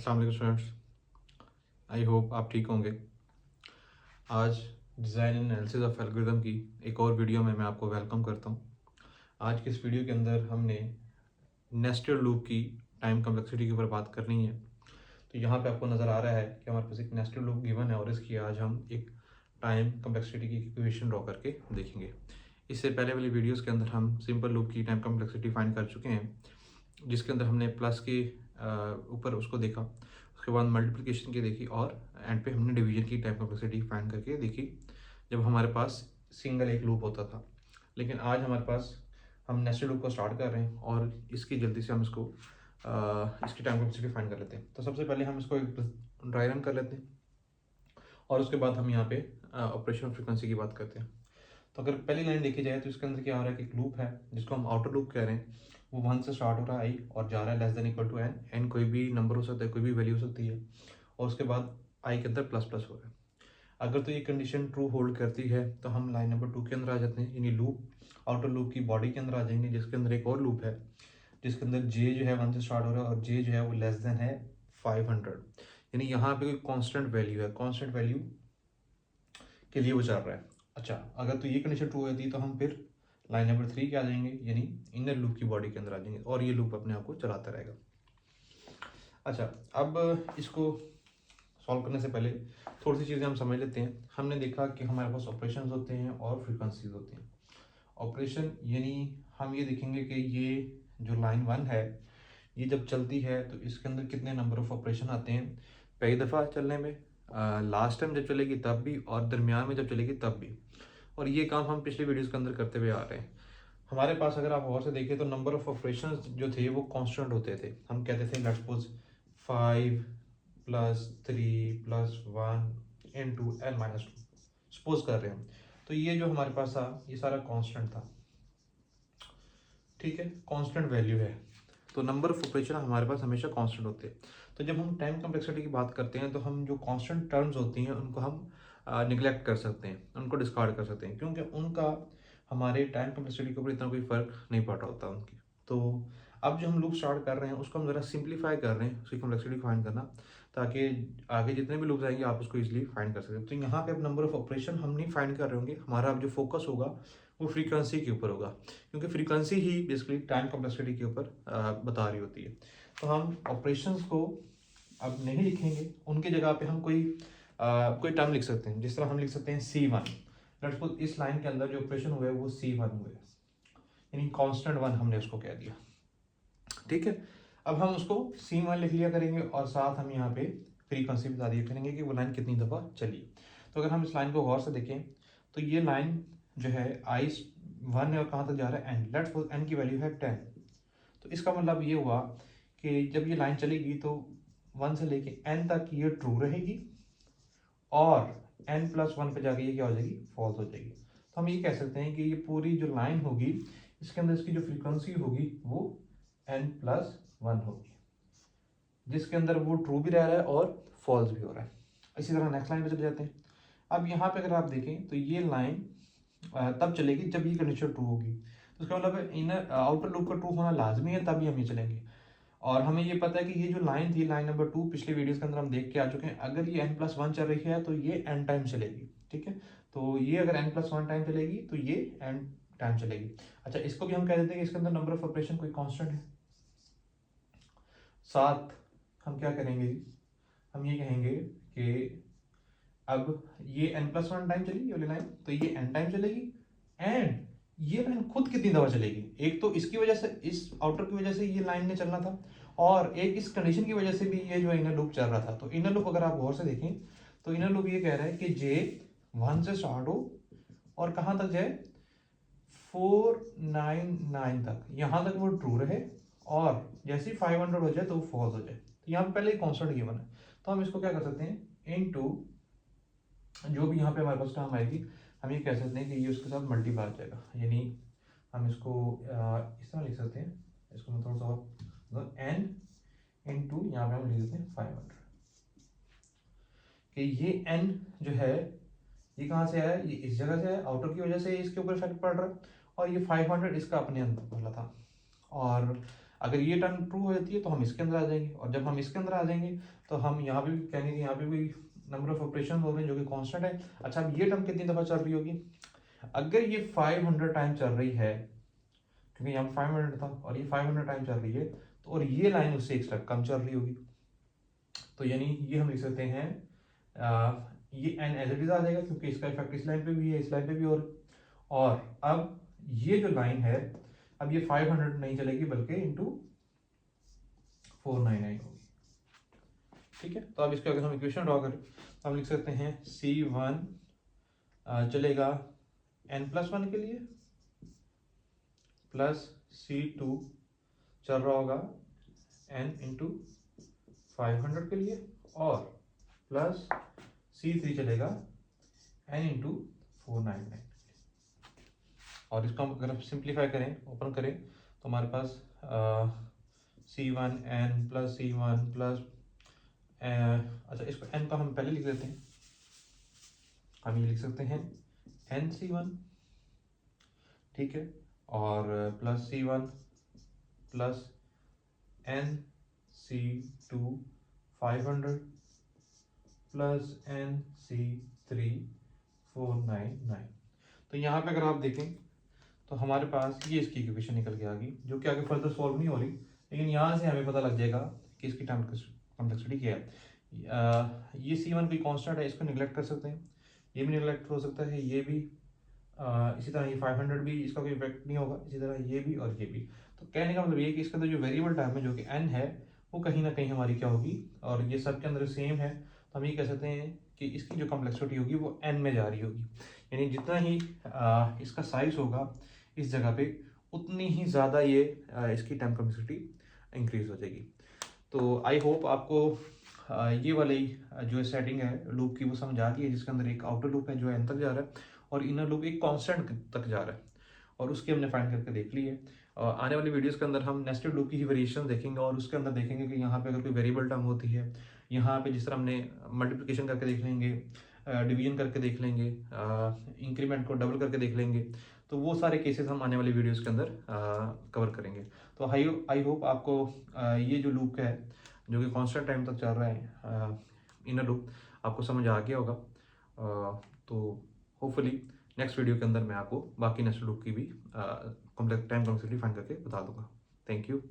अस्सलाम वालेकुम students. I hope आप ठीक होंगे। आज design and analysis of algorithm की एक और वीडियो में मैं आपको वेलकम करता हूं। आज की इस वीडियो के अंदर हमने नेस्टेड लूप की टाइम कम्प्लेक्सिटी के ऊपर बात करनी है। तो यहाँ पे आपको नज़र आ रहा है कि हमारे पास एक नेस्टेड लूप गिवन है और इसकी आज हम एक टाइम कम्प्लेक्सिटी की इक्वेशन ड्रॉ करके देखेंगे। इससे पहले वाली वीडियोज़ के अंदर हम सिंपल लूप की टाइम कम्प्लेक्सिटी फाइंड कर चुके हैं, जिसके अंदर हमने प्लस के ऊपर उसको देखा, उसके बाद मल्टीप्लिकेशन की देखी और एंड पे हमने डिवीजन की टाइम कम्प्लेक्सिटी फाइंड करके देखी जब हमारे पास सिंगल एक लूप होता था। लेकिन आज हमारे पास हम नेस्टेड लूप को स्टार्ट कर रहे हैं और इसकी जल्दी से हम इसको इसकी टाइम कम्प्लेक्सिटी फाइंड कर लेते हैं। तो सबसे पहले हम इसको एक ड्राई रन कर लेते हैं और उसके बाद हम यहाँ पे ऑपरेशन फ्रीक्वेंसी की बात करते हैं। तो अगर पहली लाइन देखी जाए तो इसके अंदर क्या हो रहा है कि एक लूप है जिसको हम आउटर लूप कह रहे हैं, वो 1 से स्टार्ट हो रहा है आई और जा रहा है less than equal to N. N कोई भी नंबर हो सकता है, कोई भी वैल्यू हो सकती है, और उसके बाद आई के अंदर प्लस प्लस हो रहा है। अगर तो ये कंडीशन ट्रू होल्ड करती है तो हम लाइन नंबर 2 के अंदर आ जाते हैं, यानी लूप आउटर लूप की बॉडी के अंदर आ जाएंगे, जिसके अंदर एक और लूप है जिसके अंदर जे जो है 1 से स्टार्ट हो रहा है और जे जो है वो लेस देन है 500। यानी यहाँ पे कोई कांस्टेंट वैल्यू है, कांस्टेंट वैल्यू के लिए वो चल रहा है। अच्छा, अगर तो ये कंडीशन ट्रू होती तो हम फिर लाइन नंबर 3 के आ जाएंगे, यानी इनर लूप की बॉडी के अंदर आ जाएंगे और ये लूप अपने आप को चलाता रहेगा। अच्छा, अब इसको सॉल्व करने से पहले थोड़ी सी चीज़ें हम समझ लेते हैं। हमने देखा कि हमारे पास ऑपरेशंस होते हैं और फ्रीक्वेंसीज होती हैं। ऑपरेशन यानी हम ये देखेंगे कि ये जो लाइन 1 है ये जब चलती है तो इसके अंदर कितने नंबर ऑफ ऑपरेशन आते हैं पहली दफ़ा चलने में, लास्ट टाइम जब चलेगी तब भी, और दरमियान में जब चलेगी तब भी। और ये काम हम पिछले वीडियोस के अंदर करते हुए आ रहे हैं। हमारे पास अगर आप और से देखें तो नंबर ऑफ ऑपरेशंस जो थे वो कांस्टेंट होते थे। हम कहते थे let's suppose 5 plus 3 plus 1 into n minus 2 suppose कर रहे हैं। तो ये जो हमारे पास था ये सारा कांस्टेंट था, ठीक है, कांस्टेंट वैल्यू है। तो नंबर ऑफ ऑपरेशन हमारे पास हमेशा कांस्टेंट होते हैं। तो जब हम टाइम कम्प्लेक्सिटी की बात करते हैं तो हम जो कांस्टेंट टर्म्स होती हैं उनको हम निगलेक्ट कर सकते हैं, उनको डिस्कार्ड कर सकते हैं, क्योंकि उनका हमारे टाइम कम्प्लेक्सिटी के ऊपर इतना कोई फ़र्क नहीं पड़ रहा होता उनकी। तो अब जो हम लूप स्टार्ट कर रहे हैं उसको हम ज़रा सिंप्लीफाई कर रहे हैं, उसकी कम्प्लेक्सिटी फाइंड करना, ताकि आगे जितने भी लूप्स आएंगे आप उसको इजीली फाइंड कर सकते हैं। तो यहाँ पे अब नंबर ऑफ ऑपरेशन हम नहीं फाइंड कर रहे होंगे, हमारा अब जो फोकस होगा वो फ्रीक्वेंसी के ऊपर होगा, क्योंकि फ्रीक्वेंसी ही बेसिकली टाइम कम्प्लेक्सिटी के ऊपर बता रही होती है। तो हम ऑपरेशंस को अब नहीं लिखेंगे, उनकी जगह पे हम कोई टर्म लिख सकते हैं। जिस तरह हम लिख सकते हैं C1। लेट्स सपोज इस लाइन के अंदर जो ऑपरेशन हुआ है वो C1 हुआ है, यानी कांस्टेंट 1 हमने उसको कह दिया, ठीक है। अब हम उसको C1 लिख लिया करेंगे और साथ हम यहाँ पे फ्रीक्वेंसी बता दिया करेंगे कि वो लाइन कितनी दफ़ा चली। तो अगर हम इस लाइन को गौर से देखें तो ये लाइन जो है I1 है और कहाँ तक जा रहा है n। लेट्स सपोज n की वैल्यू है 10। तो इसका मतलब ये हुआ कि जब ये लाइन चलेगी तो 1 से लेके n तक ये ट्रू रहेगी और n प्लस 1 पे जाके ये क्या हो जाएगी, फॉल्स हो जाएगी। तो हम ये कह सकते हैं कि ये पूरी जो लाइन होगी इसके अंदर इसकी जो फ्रीक्वेंसी होगी वो n प्लस 1 होगी, जिसके अंदर वो ट्रू भी रह रहा है और फॉल्स भी हो रहा है। इसी तरह नेक्स्ट लाइन पे चले जाते हैं। अब यहाँ पे अगर आप देखें तो ये लाइन तब चलेगी जब ये कंडीशन ट्रू होगी। तो इसका मतलब इनर आउटर लूप का ट्रू होना लाजमी है, तभी हम ये चलेंगे। और हमें ये पता है कि ये जो लाइन थी, लाइन नंबर 2, पिछले वीडियोस के अंदर हम देख के आ चुके हैं, अगर ये n प्लस 1 चल रही है तो ये n टाइम चलेगी, ठीक है। तो ये अगर n प्लस 1 टाइम चलेगी तो ये n टाइम चलेगी। अच्छा, इसको भी हम कह देते हैं कि इसके अंदर नंबर ऑफ ऑपरेशन कोई कांस्टेंट है। साथ हम क्या करेंगे, हम ये कहेंगे कि अब ये n प्लस 1 टाइम चलेगी ये वाली लाइन, तो ये n टाइम चलेगी एंड ये लाइन खुद कितनी दफा चलेगी। एक तो इसकी वजह से, इस आउटर की वजह से ये लाइन ने चलना था, और एक इस कंडीशन की वजह से भी ये जो इनर लूप चल रहा था। तो इनर लूप अगर आप गौर से देखें तो इनर लूप ये कह रहा है कि जे 1 से स्टार्ट हो और कहाँ तक जाए, 499 तक, यहाँ तक वो ट्रू रहे और जैसे ही 500 हो जाए तो वो फॉल्स हो जाए। तो यहाँ पे पहले कॉन्स्टेंट गिवन है, तो हम इसको क्या कर सकते हैं, इनटू जो भी यहाँ पे हमारे पास टर्म आएगी हम ये कह सकते हैं कि ये उसके साथ मल्टीप्लाई हो जाएगा। यानी हम इसको इस तरह लिख सकते हैं, इसको मैं थोड़ा सा और मतलब n इनटू यहाँ पे हम लिख देते हैं 500, कि ये n जो है ये कहाँ से आया, ये इस जगह से आया, आउटर की वजह से इसके ऊपर इफेक्ट पड़ रहा है, और ये 500 इसका अपने अंदर वाला था। और अगर ये टर्म ट्रू हो जाती है तो हम इसके अंदर आ जाएंगे, और जब हम इसके अंदर आ जाएंगे तो हम यहाँ पे भी कहेंगे कि यहाँ पे भी नंबर ऑफ ऑपरेशन हो रहे हैं जो कि कांस्टेंट है। अच्छा, अब ये टर्म कितनी दफ़ा चल रही होगी? अगर ये 500 टाइम चल रही है, क्योंकि यहाँ 500 था और ये 500 टाइम चल रही है, तो और ये लाइन उससे 1 स्टेप कम चल रही होगी, तो यानी ये हम लिख सकते हैं ये एन एज इट इज आ जाएगा, क्योंकि इसका इफेक्ट इस लाइन पे भी है, इस लाइन पे भी। और अब ये जो लाइन है, अब ये 500 नहीं चलेगी बल्कि इंटू 499 होगी। ठीक है, तो अब इसको अगर हम इक्वेशन ड्रॉ करें तो हम लिख सकते हैं C1 चलेगा n+1 के लिए, प्लस C2 चल रहा होगा n इंटू 500 के लिए, और प्लस C3 चलेगा n इंटू 499। और इसको हम अगर सिंप्लीफाई करें, ओपन करें, तो हमारे पास C1n प्लस C1 प्लस अच्छा, इसको n को हम पहले लिख लेते हैं। हम ये लिख सकते हैं nC1, ठीक है, और plus C1 plus nC2 500 plus nC3 499। तो यहाँ पे अगर आप देखें तो हमारे पास ये इसकी इक्वेशन निकल के आ गई, जो कि आगे फर्दर सॉल्व नहीं हो रही, लेकिन यहाँ से हमें पता लग जाएगा कि इसकी टाइम कॉम्प्लेक्सिटी क्या है। ये C1 कोई कांस्टेंट है, इसको निगलेक्ट कर सकते हैं, ये भी निगलेक्ट हो सकता है, ये भी, इसी तरह ये 500 भी, इसका कोई इफेक्ट नहीं होगा, इसी तरह ये भी और ये भी। तो कहने का मतलब ये है कि इसका जो वेरिएबल टाइम है जो कि n है, वो कहीं ना कहीं हमारी क्या होगी, और ये सब के अंदर सेम है, तो हम ये कह सकते हैं कि इसकी जो कॉम्प्लेक्सिटी होगी वो n में जा रही होगी। यानी जितना ही इसका साइज होगा इस जगह पे, उतनी ही ज़्यादा ये इसकी टाइम कॉम्प्लेक्सिटी इंक्रीज हो जाएगी। तो आई होप आपको ये वाली जो सेटिंग है लूप की वो समझ आ गई है, जिसके अंदर एक आउटर लूप है जो n तक जा रहा है, और इनर लूप एक कांस्टेंट तक जा रहा है, और उसकी हमने फाइंड करके देख ली है। आने वाली वीडियोस के अंदर हम नेस्टेड लूप की ही वेरिएशन देखेंगे, और उसके अंदर देखेंगे कि यहाँ पे अगर कोई वेरिएबल टर्म होती है, यहाँ पे जिस तरह हमने मल्टीप्लिकेशन करके देख लेंगे, डिवीजन करके देख लेंगे, इंक्रीमेंट को डबल करके देख लेंगे, तो वो सारे केसेस हम आने वाली वीडियोस के अंदर कवर करेंगे। तो आई होप आपको ये जो लूप है जो कि कांस्टेंट टाइम तक चल रहा है, इनर लूप, आपको समझ आ गया होगा। तो होपफुली नेक्स्ट वीडियो के अंदर मैं आपको बाकी नेक्स्ट लूप की भी टाइम कॉम्प्लेक्सिटी फाइंड करके बता दूंगा। Thank you.